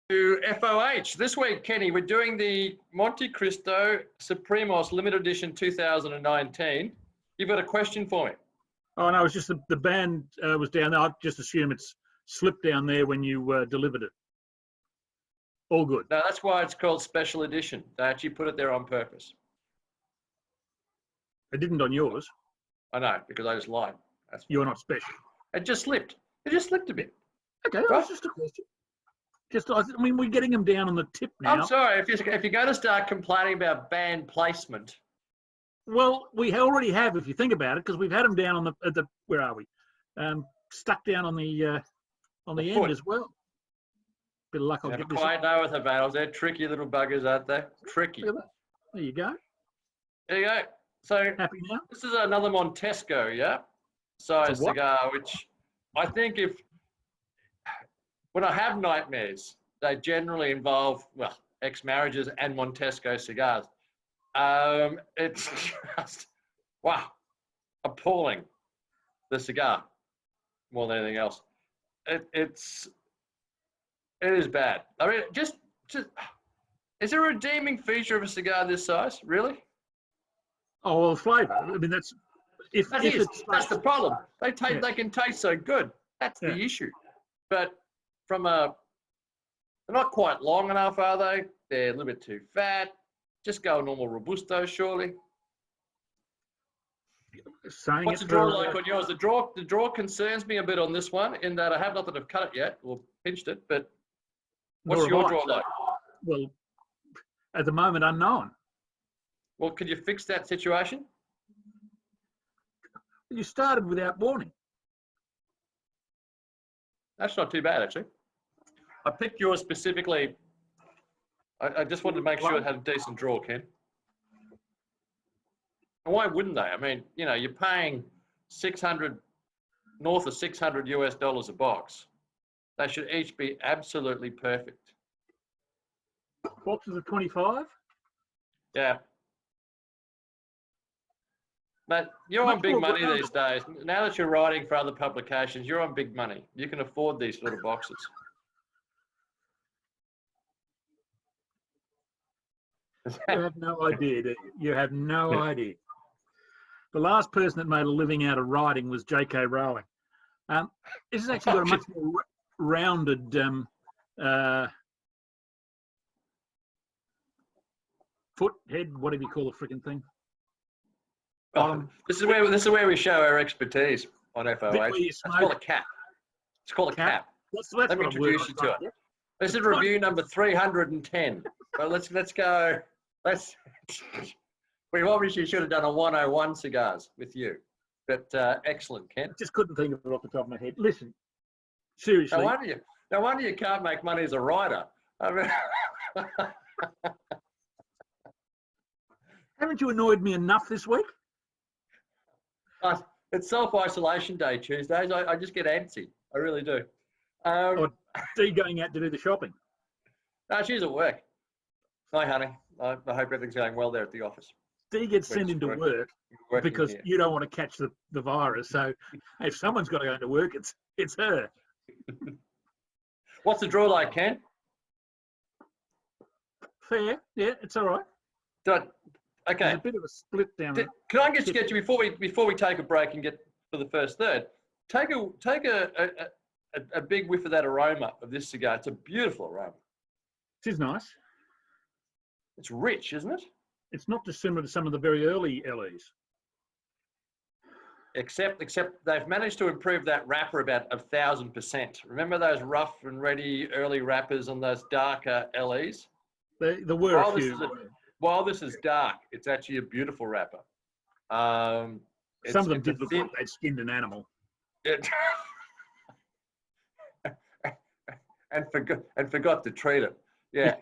FOH. This week, Kenny, we're doing the Montecristo Supremos Limited Edition 2019. You've got a question for me? Oh, no, it's just the band was down there. I just assume it's slipped down there when you delivered it. All good. No, that's why it's called Special Edition. They actually put it there on purpose. It didn't on yours. I know, because I just lied. You're not special. It just slipped. It just slipped a bit. Okay, right? That's just a question. I mean, we're getting them down on the tip now. I'm sorry, if you're going to start complaining about band placement. Well, we already have, if you think about it, because we've had them down on the where are we? Stuck down on the end as well. Bit of luck. I'll get this. Quite know with the valves. They're tricky little buggers, aren't they? Tricky. There you go. There you go. So happy now. This is another Montesco, yeah, size cigar, which I think when I have nightmares, they generally involve, well, ex-marriages and Montesco cigars. It's just, wow, appalling, the cigar, more than anything else. It is bad. I mean, just, is there a redeeming feature of a cigar this size, really? Oh, well, flavour. I mean, that's that's the problem. They can taste so good. That's the issue. But they're not quite long enough, are they? They're a little bit too fat. Just go a normal Robusto, surely. What's the draw like on yours? The draw concerns me a bit on this one, in that I have not that I've cut it yet or pinched it. But what's your draw like? Well, at the moment, unknown. Well, can you fix that situation? You started without warning. That's not too bad, actually. I picked yours specifically. I just wanted to make sure it had a decent draw, Ken. And why wouldn't they? I mean, you know, you're paying north of $600 US a box. They should each be absolutely perfect. Boxes of 25? Yeah. But you're on big money these days. Now that you're writing for other publications, you're on big money. You can afford these little boxes. You have no idea, do you? You have no idea. The last person that made a living out of writing was J.K. Rowling. This has actually got a much more rounded foot, head, whatever you call the freaking thing. This is where we show our expertise on FOH. It's called a cap. It's called a cap. Let me introduce you to it. This is review number 310. Well, let's go. We obviously should have done a 101 cigars with you, but excellent, Ken. Just couldn't think of it off the top of my head. Listen, seriously. No wonder you can't make money as a writer. I mean, haven't you annoyed me enough this week? It's self-isolation day Tuesdays. I just get antsy. I really do. Dee going out to do the shopping? No, she's at work. Hi, honey. I hope everything's going well there at the office. Dee gets sent into work because you don't want to catch the virus. So if someone's got to go into work, it's her. What's the draw like, Ken? Fair. Yeah, it's all right. Okay. There's a bit of a split down there. Can I just get you before we take a break and get for the first third? Take a big whiff of that aroma of this cigar. It's a beautiful aroma. It is nice. It's rich, isn't it? It's not dissimilar to some of the very early LEs. Except they've managed to improve that wrapper about 1,000%. Remember those rough and ready early wrappers on those darker LEs? There were a few. While this is dark, it's actually a beautiful wrapper. Some of them did look like they'd skinned an animal. and forgot to treat it. Yeah.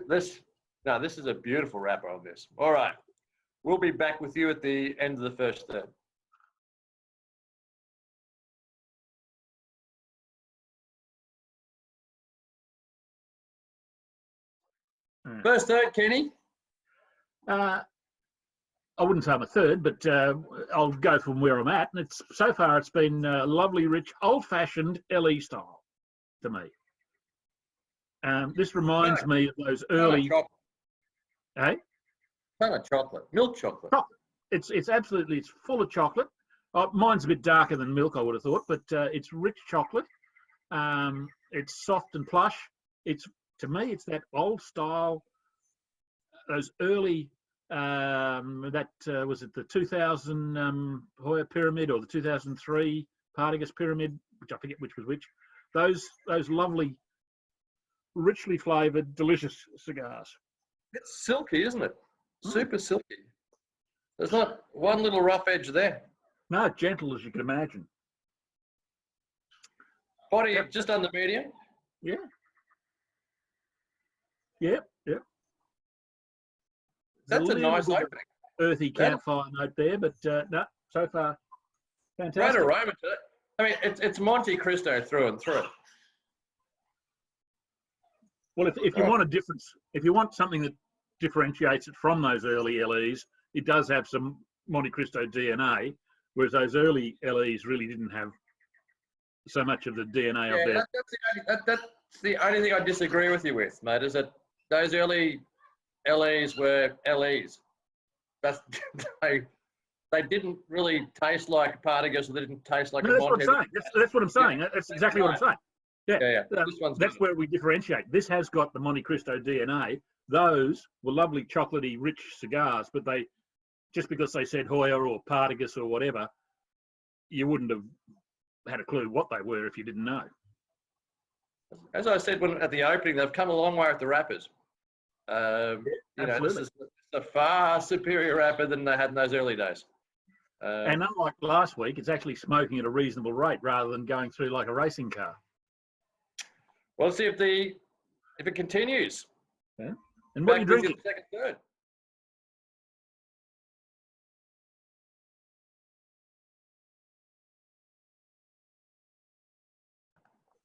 This is a beautiful wrapper on this. All right. We'll be back with you at the end of the first third. First third, Kenny? I wouldn't say I'm a third, but I'll go from where I'm at. And so far it's been lovely, rich, old-fashioned LE style to me. This reminds me of those early. Hey? Ton of chocolate, milk chocolate. It's absolutely, it's full of chocolate. Mine's a bit darker than milk, I would have thought, but it's rich chocolate. It's soft and plush. To me, it's that old style, those early, was it the 2000 Hoya Pyramid or the 2003 Partagas Pyramid, which I forget which was which. Those lovely, richly flavoured, delicious cigars. It's silky, isn't it? Super silky. There's not one little rough edge there. No, gentle as you can imagine. Body just under medium. Yeah. Yep. That's a nice opening. Earthy campfire note there, but no, so far fantastic. Great aroma to it. I mean, it's Montecristo through and through. Well, if you want a difference, if you want something that differentiates it from those early LEs, it does have some Montecristo DNA, whereas those early LEs really didn't have so much of the DNA of their. That's the only thing I disagree with you with, mate, is that those early LEs were LEs. They didn't really taste like Partagas, or they didn't taste like no, that's what I'm saying. That's what I'm saying. Yeah. That's exactly what I'm saying. Yeah. That's good. where we differentiate. This has got the Montecristo DNA. Those were lovely, chocolatey, rich cigars, but they, just because they said Hoya or Partagas or whatever, you wouldn't have had a clue what they were if you didn't know. As I said at the opening, they've come a long way with the wrappers. This is a far superior wrapper than they had in those early days. And unlike last week, it's actually smoking at a reasonable rate rather than going through like a racing car. Well, let's see if it continues. Yeah. And what are you drinking? Second, third.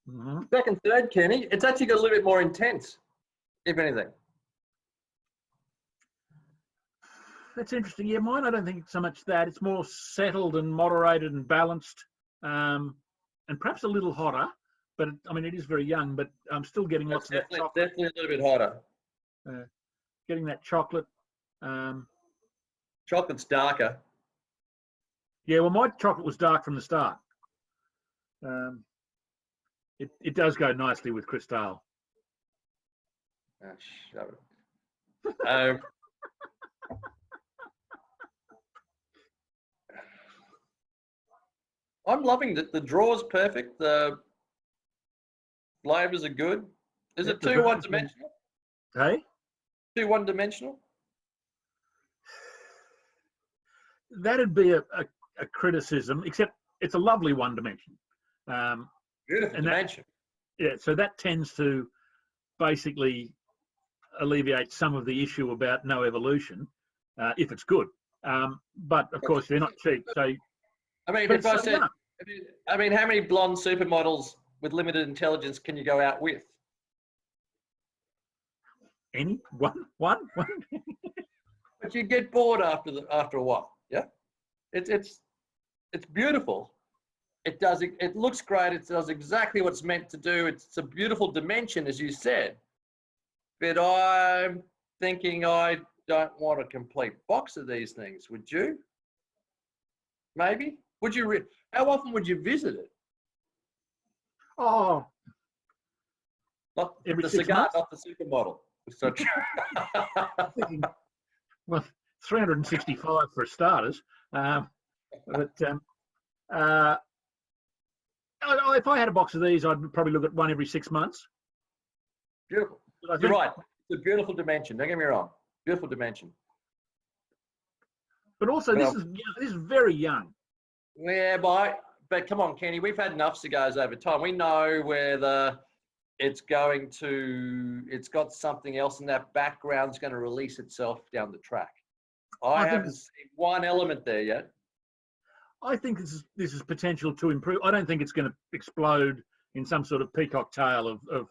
Mm-hmm. Second, third, Kenny. It's actually got a little bit more intense, if anything. That's interesting. Yeah, mine, I don't think so much that. It's more settled and moderated and balanced, and perhaps a little hotter. But it is very young. But I'm still getting lots of that chocolate. Definitely a little bit hotter. Getting that chocolate. Chocolate's darker. Yeah, well, my chocolate was dark from the start. It does go nicely with Cristal. Oh, shut it. I'm loving that the draw's perfect. The flavors are good. Is it too one-dimensional? Hey? Too one-dimensional? That'd be a criticism, except it's a lovely one dimension. Beautiful dimension. So that tends to basically alleviate some of the issue about no evolution, if it's good. But of course, they're not cheap. So, how many blonde supermodels with limited intelligence can you go out with? Any one. But you get bored after a while. Yeah, it's beautiful. It looks great. It does exactly what it's meant to do. It's a beautiful dimension, as you said. But I'm thinking I don't want a complete box of these things. Would you? Maybe. Would you? How often would you visit it? Oh, not every the 6 cigar, months? not the supermodel. Such. Thinking, well, 365 for starters. If I had a box of these, I'd probably look at one every 6 months. Beautiful. You're right. It's a beautiful dimension. Don't get me wrong. Beautiful dimension. But also, this is very young. Yeah, but come on, Kenny. We've had enough cigars over time. We know whether it's got something else in that background's going to release itself down the track. I haven't seen one element there yet. I think this is potential to improve. I don't think it's going to explode in some sort of peacock tail of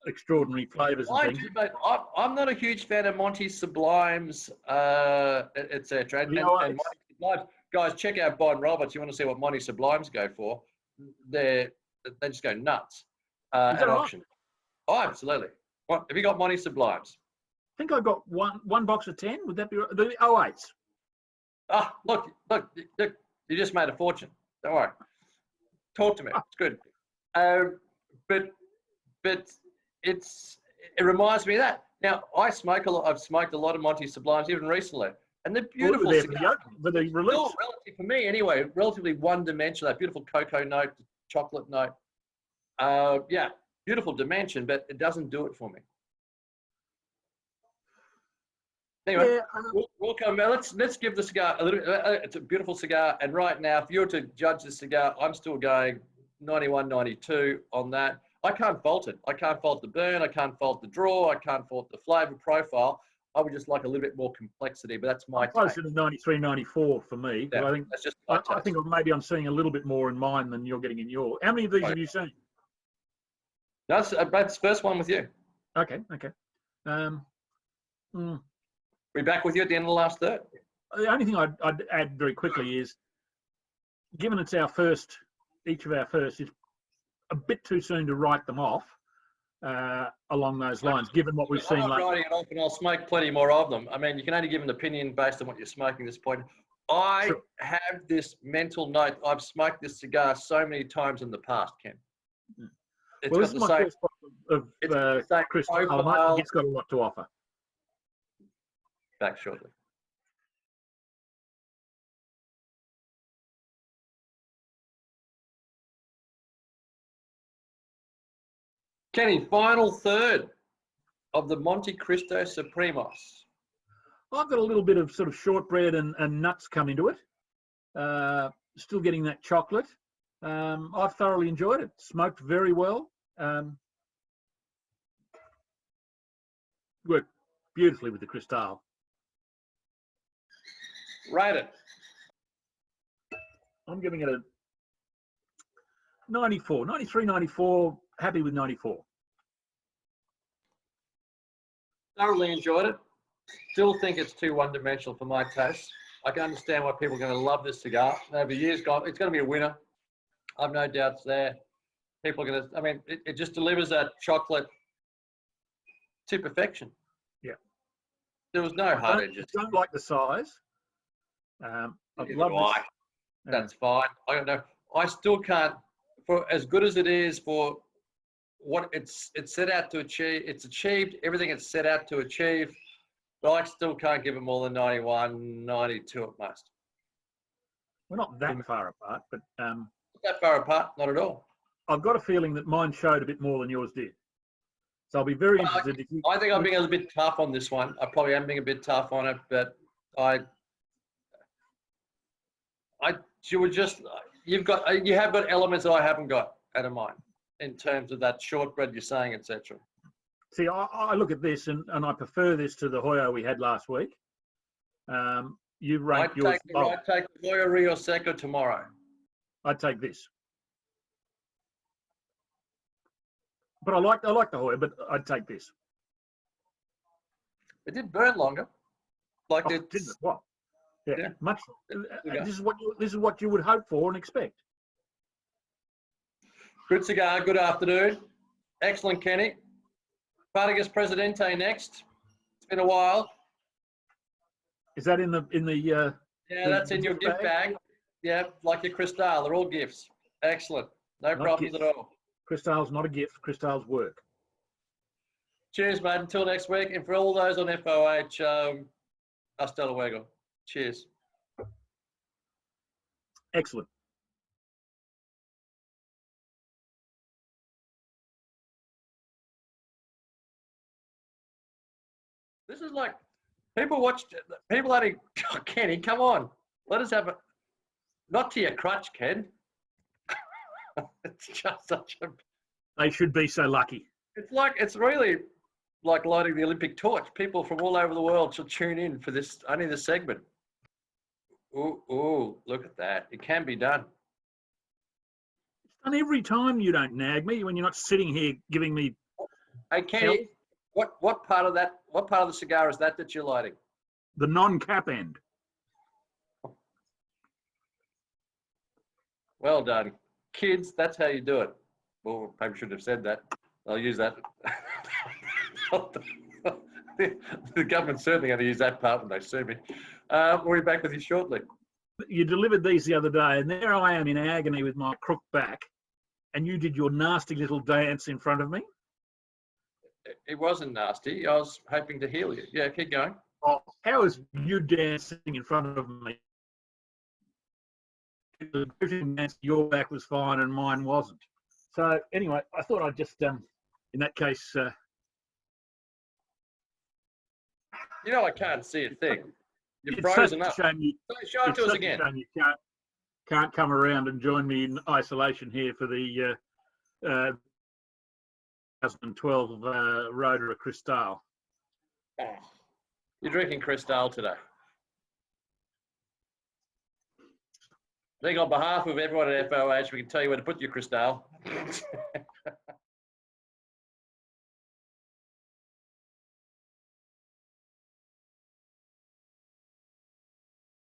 extraordinary flavours and things. But I'm not a huge fan of Monty Sublimes, etc. And Monty Sublimes, guys, check out Bon Roberts. You want to see what Monty Sublimes go for? They just go nuts at auction. Oh, absolutely. What have you got? Monty Sublimes. I think I got one box of 10. Would that be right? The 08s? Ah, look, you just made a fortune. Don't worry. Talk to me. It's good. But it reminds me of that. Now, I smoke a lot. I've smoked a lot of Monty Sublimes even recently, and they're beautiful There cigars. for the release. Still for me anyway, relatively one-dimensional. That beautiful cocoa note, chocolate note. Yeah, beautiful dimension, but it doesn't do it for me. Anyway, Yeah, we'll come. Let's give the cigar a little. It's a beautiful cigar, and right now, if you were to judge the cigar, I'm still going 91, 92 on that. I can't fault it. I can't fault the burn. I can't fault the draw. I can't fault the flavour profile. I would just like a little bit more complexity, but that's my take. Closer to 93, 94 for me. Yeah, But I think that's just I think maybe I'm seeing a little bit more in mine than you're getting in your. How many of these have you seen? That's the first one with you. Okay. We're back with you at the end of the last third. The only thing I'd add very quickly is, given it's our first, each of our first, it's a bit too soon to write them off along those lines, given what we've seen. I'm not writing it off, and I'll smoke plenty more of them. I mean, you can only give an opinion based on what you're smoking at this point. I have this mental note. I've smoked this cigar so many times in the past, Ken. It's Well, this is my first bottle of Chris Almond. It's got a lot to offer. Back shortly. Kenny, final third of the Montecristo Supremos. I've got a little bit of sort of shortbread and nuts come into it. Still getting that chocolate. I've thoroughly enjoyed it. Smoked very well. Worked beautifully with the Cristal. Rate it. I'm giving it a 94, 93, 94. Happy with 94. Thoroughly enjoyed it. Still think it's too one-dimensional for my taste. I can understand why people are going to love this cigar. Over years gone, it's going to be a winner. I've no doubts there. People are going to, I mean, it just delivers that chocolate to perfection. Yeah. There was no hard edges. I don't like the size. I'd love this. That's fine. I don't know. I still can't, for as good as it is, for what it's set out to achieve, it's achieved everything it's set out to achieve, but I still can't give it more than 91, 92 at most. We're not that far apart, but not that far apart, not at all. I've got a feeling that mine showed a bit more than yours did. So I'll be very interested. I think I'm being a little bit tough on this one. I probably am being a bit tough on it, but you have got elements that I haven't got out of mine in terms of that shortbread you're saying, etc. See, I look at this and I prefer this to the Hoyo we had last week. You ranked yours. I'd take the Hoyo Rio Seco tomorrow. I'd take this. But I like the Hoyo, but I'd take this. It did burn longer. Like didn't it? What? Yeah, much. This is what you would hope for and expect. Good cigar. Good afternoon. Excellent, Kenny. Partagas Presidente next. It's been a while. Is that in the? Yeah, that's in your gift bag. Yeah, like your Cristal. They're all gifts. Excellent. No problems at all. Cristal's not a gift. Cristal's work. Cheers, mate. Until next week. And for all those on FOH, hasta luego. Cheers. Excellent. This is like people only, Kenny, come on. Let us have a, not to your crutch, Ken. It's just such a. They should be so lucky. It's really like lighting the Olympic torch. People from all over the world should tune in for this, only this segment. Ooh, look at that. It can be done. It's done every time. You don't nag me when you're not sitting here giving me. Hey, Kenny, what part of the cigar is that you're lighting? The non-cap end. Well done. Kids, that's how you do it. Well, maybe shouldn't have said that. I'll use that. The government's certainly going to use that part when they sue me. We'll be back with you shortly. You delivered these the other day, and there I am in agony with my crook back, and you did your nasty little dance in front of me. It wasn't nasty. I was hoping to heal you. Yeah, keep going. Oh, how is you dancing in front of me? Your back was fine and mine wasn't. So anyway, I thought I'd just, in that case, You know I can't see a thing. You're it's frozen such up. a shame you, Show it it's to us such again. a shame you can't come around and join me in isolation here for the 2012 Road of Cristal. Oh, you're drinking Cristal today. I think on behalf of everyone at FOH, we can tell you where to put your Cristal.